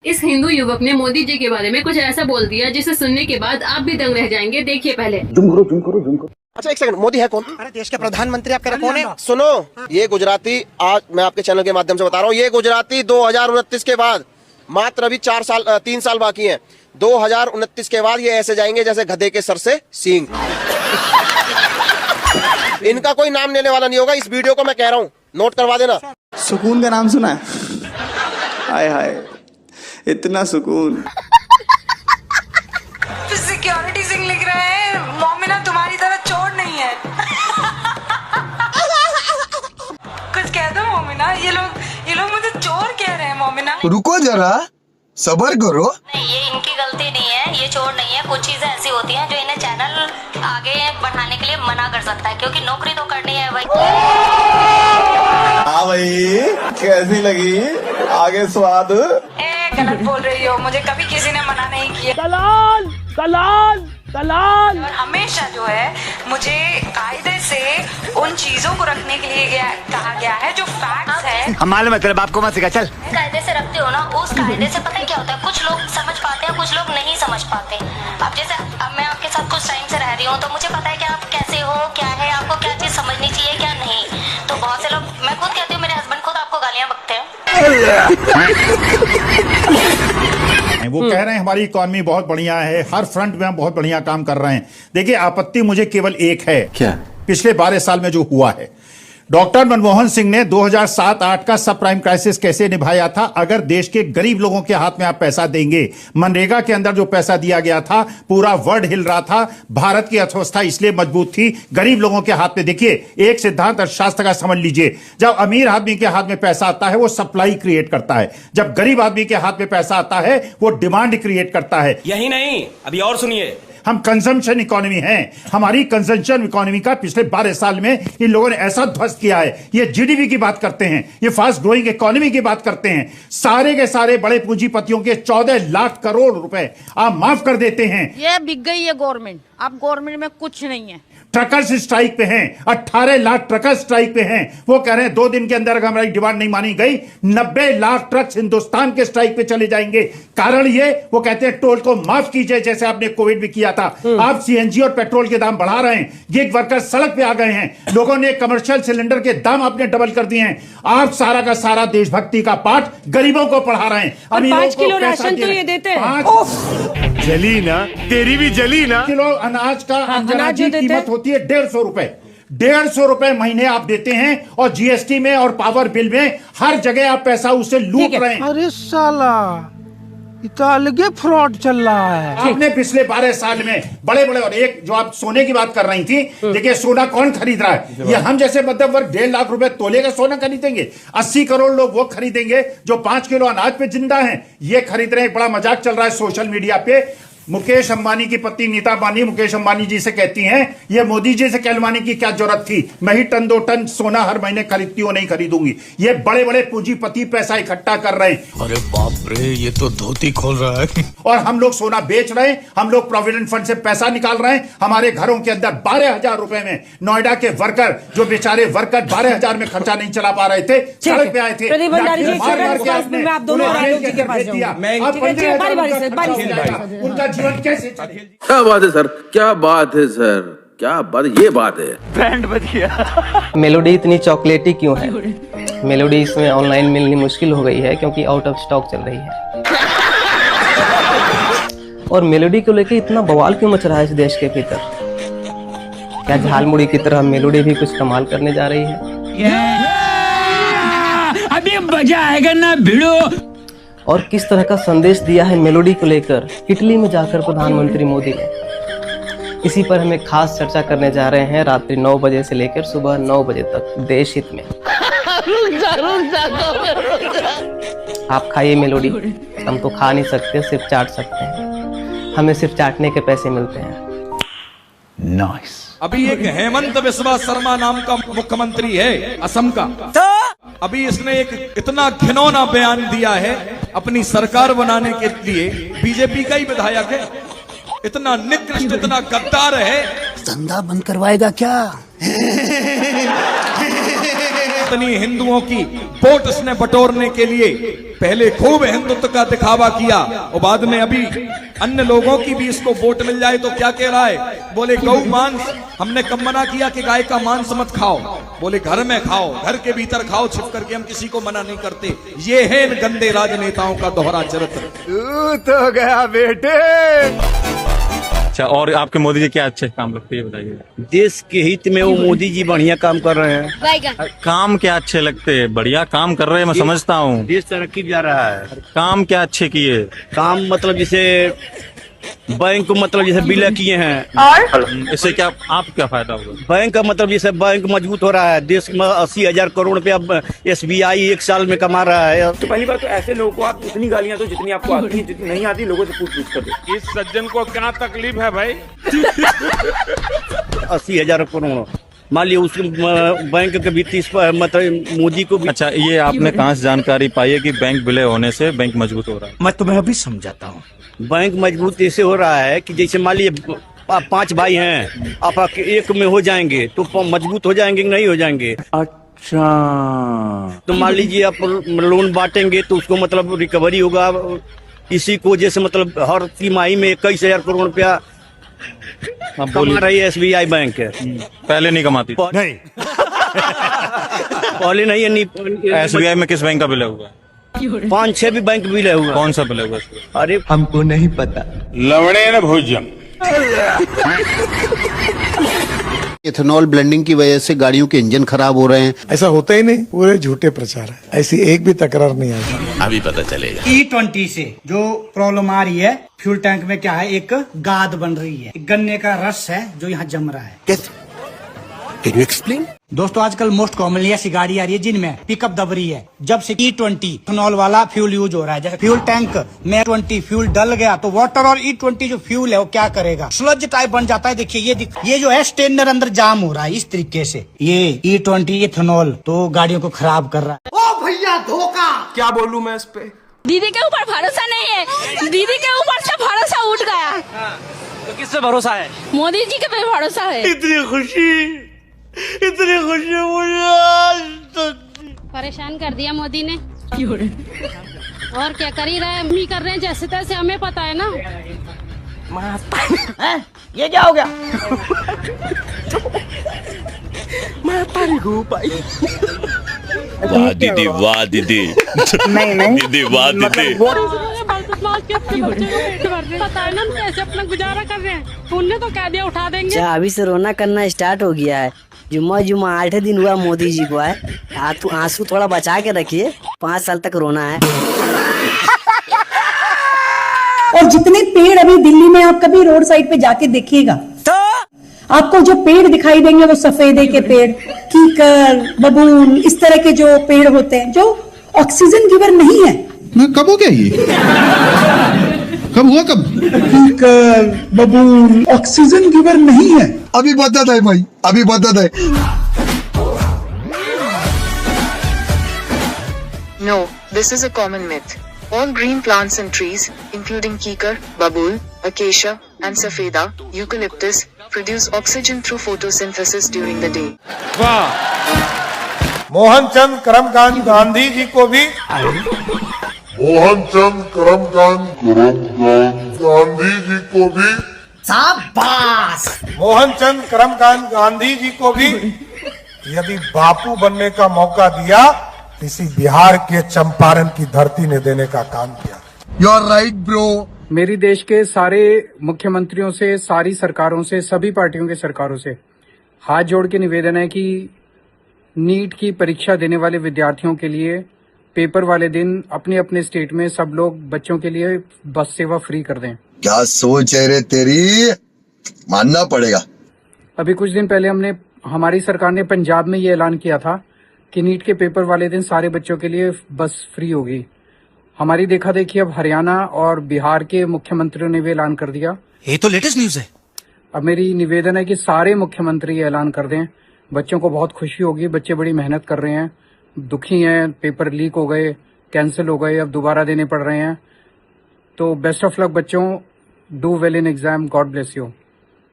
इस हिंदू युवक ने मोदी जी के बारे में कुछ ऐसा बोल दिया जिसे सुनने के बाद आप भी दंग रह जाएंगे। देखिए पहले। जूम करो। अच्छा एक सेकंड, मोदी है कौन? अरे देश के प्रधानमंत्री आप कह रहे कौन है? सुनो, ये गुजराती, आज मैं आपके चैनल के माध्यम से बता रहा हूँ, ये गुजराती 2029 के बाद मात्र अभी 3 साल बाकी हैं। 2029 के बाद ये ऐसे जाएंगे जैसे गधे के सर से सींग। इनका कोई नाम लेने वाला नहीं होगा। इस वीडियो को मैं कह रहा हूँ, नोट करवा देना। सुकून का नाम सुना है? हाय हाय, इतना सुकून। सिक्योरिटी सिंह लिख रहे हैं, मोमिना तुम्हारी तरह चोर नहीं है। कुछ कह दो मोमिना, ये लोग मुझे चोर कह रहे हैं। मोमिना रुको जरा, सब्र करो। नहीं, ये इनकी गलती नहीं है, ये चोर नहीं है। कुछ चीजें ऐसी होती हैं जो इन्हें चैनल आगे बढ़ाने के लिए मना कर सकता है, क्योंकि नौकरी तो करनी है भाई। हाँ भाई, कैसी लगी आगे स्वाद? गलत बोल रही हो, मुझे कभी किसी ने मना नहीं किया। दलाल और हमेशा जो है मुझे कायदे से उन चीजों को रखने के लिए कहा गया है जो फैक्ट्स है। हम मालूम है, तेरे बाप को मत सिखा। चल, कायदे से रखते हो ना, उस कायदे से पता है क्या होता है, कुछ लोग समझ पाते हैं, कुछ लोग नहीं समझ पाते। अब जैसे अब मैं आपके साथ कुछ टाइम से रह रही हूँ, तो मुझे पता है कि आप कैसे हो, क्या है, आपको क्या चीज समझनी चाहिए, क्या नहीं। तो बहुत से लोग, मैं खुद कहती हूँ, मेरे हस्बैंड खुद आपको गालियाँ बकते हैं। वो कह रहे हैं हमारी इकॉनमी बहुत बढ़िया है, हर फ्रंट में हम बहुत बढ़िया काम कर रहे हैं। देखिए, आपत्ति मुझे केवल एक है। क्या? पिछले 12 साल में जो हुआ है, डॉक्टर मनमोहन सिंह ने 2007-8 का सब प्राइम क्राइसिस कैसे निभाया था। अगर देश के गरीब लोगों के हाथ में आप पैसा देंगे, मनरेगा के अंदर जो पैसा दिया गया था, पूरा वर्ल्ड हिल रहा था। भारत की अर्थव्यवस्था इसलिए मजबूत थी, गरीब लोगों के हाथ में। देखिए, एक सिद्धांत अर्थशास्त्र का समझ लीजिए, जब अमीर आदमी के हाथ में पैसा आता है वो सप्लाई क्रिएट करता है, जब गरीब आदमी के हाथ में पैसा आता है वो डिमांड क्रिएट करता है। यही नहीं, अभी और सुनिए। हम कंजम्पशन इकोनॉमी हैं। हमारी कंजम्पशन इकोनॉमी का पिछले 12 साल में इन लोगों ने ऐसा ध्वस्त किया है। ये जीडीपी की बात करते हैं, ये फास्ट ग्रोइंग इकोनॉमी की बात करते हैं। सारे के सारे बड़े पूंजीपतियों के 14 लाख करोड़ रुपए आप माफ कर देते हैं। ये बिक गई है गवर्नमेंट, अब गवर्नमेंट में कुछ नहीं है। ट्रकर्स स्ट्राइक पे हैं, 18 लाख ट्रकर्स स्ट्राइक पे हैं। वो कह रहे हैं 2 दिन के अंदर अगर हमारी डिमांड नहीं मानी गई, 90 लाख ट्रक्स हिंदुस्तान के स्ट्राइक पे चले जाएंगे। कारण ये, वो कहते हैं टोल को माफ कीजिए, जैसे आपने कोविड में किया था। आप सीएनजी और पेट्रोल के दाम बढ़ा रहे हैं, गिग वर्कर्स सड़क पे आ गए हैं, लोगों ने कमर्शियल सिलेंडर के दाम आपने डबल कर दिए हैं। आप सारा का सारा देशभक्ति का पाठ गरीबों को पढ़ा रहे हैं। 5 किलो राशन तो ये देते हैं। जली ना, तेरी भी जली ना। किलो अनाज का अनाज जो देते कीमत होती है 150 रुपए। 150 रुपए महीने आप देते हैं, और जीएसटी में और पावर बिल में हर जगह आप पैसा उससे लूट रहे हैं। अरे साला, इतना अलग फ्रॉड चल रहा है। आपने पिछले 12 साल में बड़े बड़े, और एक जो आप सोने की बात कर रही थी, देखिए सोना कौन खरीद रहा है? ये हम जैसे मध्यम वर्ग 1.5 लाख रुपए तोले का सोना खरीदेंगे। 80 करोड़ लोग वो खरीदेंगे जो 5 किलो अनाज पे जिंदा हैं। ये खरीद रहे हैं। बड़ा मजाक चल रहा है सोशल मीडिया पे। मुकेश अंबानी की पत्नी नीता अंबानी मुकेश अंबानी जी से कहती हैं, ये मोदी जी से कहलवाने की क्या जरूरत थी? मैं ही 2 टन सोना हर महीने खरीदती हूँ, नहीं खरीदूंगी। ये बड़े बड़े पूंजीपति पैसा इकट्ठा कर रहे हैं। अरे बाप रे, ये तो धोती खोल रहा है। और हम लोग सोना बेच रहे हैं, हम लोग प्रोविडेंट फंड से पैसा निकाल रहे हैं। हमारे घरों के अंदर 12,000 रुपए में नोएडा के वर्कर, जो बेचारे वर्कर 12,000 में खर्चा नहीं चला पा रहे थे, सड़क पे आए थे। उनका जीवन कैसे चले? क्या बात है सर, क्या बात है सर, क्या बात, ये बात है। बैंड बज गया। मेलोडी इतनी चॉकलेटी क्यों है? मेलोडी इसमें ऑनलाइन मिलनी मुश्किल हो गई है क्योंकि आउट ऑफ स्टॉक चल रही है। और मेलोडी को लेकर इतना बवाल क्यों मच रहा है इस देश के भीतर? क्या झालमुड़ी की तरह मेलोडी भी कुछ कमाल करने जा रही है? अभी मजा आएगा ना भिड़ो। और किस तरह का संदेश दिया है मेलोडी को लेकर इटली में जाकर प्रधानमंत्री मोदी ने? इसी पर हमें खास चर्चा करने जा रहे हैं रात्रि 9 बजे से लेकर सुबह 9 बजे तक, देश हित में। आप खाइए मेलोडी, हम तो खा नहीं सकते, सिर्फ चाट सकते हैं। हमें सिर्फ चाटने के पैसे मिलते हैं। नाइस। अभी एक हेमंत बिस्वा शर्मा नाम का मुख्यमंत्री है असम का। अभी इसने एक इतना घिनौना बयान दिया है, अपनी सरकार बनाने के लिए बीजेपी का ही विधायक है, इतना निकृष्ट, इतना गद्दार है। धंधा बंद करवाएगा क्या? इतनी हिंदुओं की वोट उसने बटोरने के लिए पहले खूब हिंदुत्व का दिखावा किया और बाद में अभी अन्य लोगों की भी इसको वोट मिल जाए तो क्या कह रहा है, बोले गौ मांस, हमने कब मना किया कि गाय का मांस मत खाओ, बोले घर में खाओ, घर के भीतर खाओ छिप करके, हम किसी को मना नहीं करते। ये है इन गंदे राजनेताओं का दोहरा चरित्र। तो गया बेटे। अच्छा, और आपके मोदी जी क्या अच्छे काम लगते हैं बताइए। देश के हित में वो मोदी जी बढ़िया काम कर रहे हैं। काम क्या अच्छे लगते हैं? बढ़िया काम कर रहे हैं, मैं समझता हूँ। देश तरक्की जा रहा है। काम क्या अच्छे किए? काम मतलब जैसे बैंक को मतलब जैसे विलय किए हैं, और इससे क्या आप क्या फायदा होगा? बैंक का मतलब जैसे बैंक मजबूत हो रहा है। देश में 80,000 करोड़ रुपया SBI एक साल में कमा रहा है। तो पहली बात तो ऐसे लोगों को आप उतनी गालियां दो जितनी आपको आती है, जितनी नहीं आती लोगों से पूछ कर दो। इस सज्जन को क्या तकलीफ है भाई? 80,000 करोड़ मान लिया, उसके बैंक के भी 30 मतलब मोदी को भी। अच्छा, ये आपने कहाँ से जानकारी पाई है कि बैंक विलय होने से बैंक मजबूत हो रहा है? मैं तुम्हें अभी समझाता हूँ। बैंक मजबूत ऐसे हो रहा है कि जैसे मान लीजिए 5 भाई हैं, आप एक में हो जाएंगे तो मजबूत हो जाएंगे, नहीं हो जाएंगे। अच्छा, तो मान लीजिए आप लोन बांटेंगे तो उसको मतलब रिकवरी होगा। इसी को जैसे मतलब हर तिमाही में 21,000 करोड़ रुपया कमा रही है SBI बैंक है। पहले नहीं कमाती? नहीं। पहले नहीं। SBI में किस बैंक का विलय हुआ? 5-6 भी बैंक विलय हुआ। कौन सा विलय हुआ? अरे हमको नहीं पता। लवड़े न भोजन। इथेनॉल ब्लेंडिंग की वजह से गाड़ियों के इंजन खराब हो रहे हैं। ऐसा होता ही नहीं, पूरे झूठे प्रचार है, ऐसी एक भी तकरार नहीं आई। अभी पता चलेगा। E20 से जो प्रॉब्लम आ रही है, फ्यूल टैंक में क्या है, एक गाद बन रही है, गन्ने का रस है जो यहाँ जम रहा है। कैसे? Can you explain? दोस्तों आजकल मोस्ट कॉमनली ऐसी गाड़ी आ रही है जिनमें पिकअप दब रही है। जब से E20 इथेनॉल वाला फ्यूल यूज हो रहा है, जैसे फ्यूल टैंक में 20 फ्यूल डल गया तो वाटर और E20 जो फ्यूल है वो क्या करेगा, स्लज टाइप बन जाता है। देखिए ये जो है स्टेनर अंदर जाम हो रहा है इस तरीके से। ये E20 इथेनॉल तो गाड़ियों को खराब कर रहा है। ओ भैया धोखा, क्या बोलूं मैं इस पे? दीदी के ऊपर भरोसा नहीं है, दीदी के ऊपर से भरोसा उठ गया। तो किससे भरोसा है? मोदी जी के पे भरोसा है। इतनी खुशी मुझे आज परेशान कर दिया मोदी ने। और क्या कर ही रहे हैं, हम ही कर रहे हैं जैसे तैसे, हमें पता है ना। ये क्या हो गया? वाह दीदी, वाह दीदी। नहीं दीदी, वाह दीदी। पता है ना हम कैसे अपना गुजारा कर रहे हैं, उनने तो कह दिया उठा देंगे। अभी से रोना करना स्टार्ट हो गया है। जुम्मा 8 दिन हुआ मोदी जी को है। आंसू थोड़ा बचा के रखिए, 5 साल तक रोना है। और जितने पेड़ अभी दिल्ली में आप कभी रोड साइड पे जाके देखिएगा तो आपको जो पेड़ दिखाई देंगे वो सफेदे के पेड़, कीकर, बबूल, इस तरह के जो पेड़ होते हैं जो ऑक्सीजन गिवर नहीं है। कब हो गया ये? कब हुआ? कब? कीकर, बबूल ऑक्सीजन गिवर नहीं है। अभी बता है भाई, अभी बता है। No, this is a common myth. All green plants and trees, including kikar, babool, acacia, and safeda, eucalyptus, produce oxygen through photosynthesis during the day. वाह! मोहनचंद करमचंद गांधी जी को भी शाबाश! मोहनचंद करमचंद गांधी जी को भी यदि बापू बनने का मौका दिया, इसी बिहार के चंपारण की धरती ने देने का काम किया। You are right bro. मेरी देश के सारे मुख्यमंत्रियों से, सारी सरकारों से, सभी पार्टियों के सरकारों से हाथ जोड़ के निवेदन है कि नीट की परीक्षा देने वाले विद्यार्थियों के लिए पेपर वाले दिन अपने अपने स्टेट में सब लोग बच्चों के लिए बस सेवा फ्री कर दें। क्या सोच है रे तेरी, मानना पड़ेगा। अभी कुछ दिन पहले हमारी सरकार ने पंजाब में ये ऐलान किया था कि नीट के पेपर वाले दिन सारे बच्चों के लिए बस फ्री होगी। हमारी देखा देखी अब हरियाणा और बिहार के मुख्यमंत्रियों ने भी ऐलान कर दिया। ये तो लेटेस्ट न्यूज है। अब मेरी निवेदन है कि सारे मुख्यमंत्री ये ऐलान कर दें। बच्चों को बहुत खुशी होगी, बच्चे बड़ी मेहनत कर रहे हैं, दुखी हैं, पेपर लीक हो गए, कैंसिल हो गए, अब दोबारा देने पड़ रहे हैं। तो बेस्ट ऑफ लक बच्चों, do well in exam, God bless you.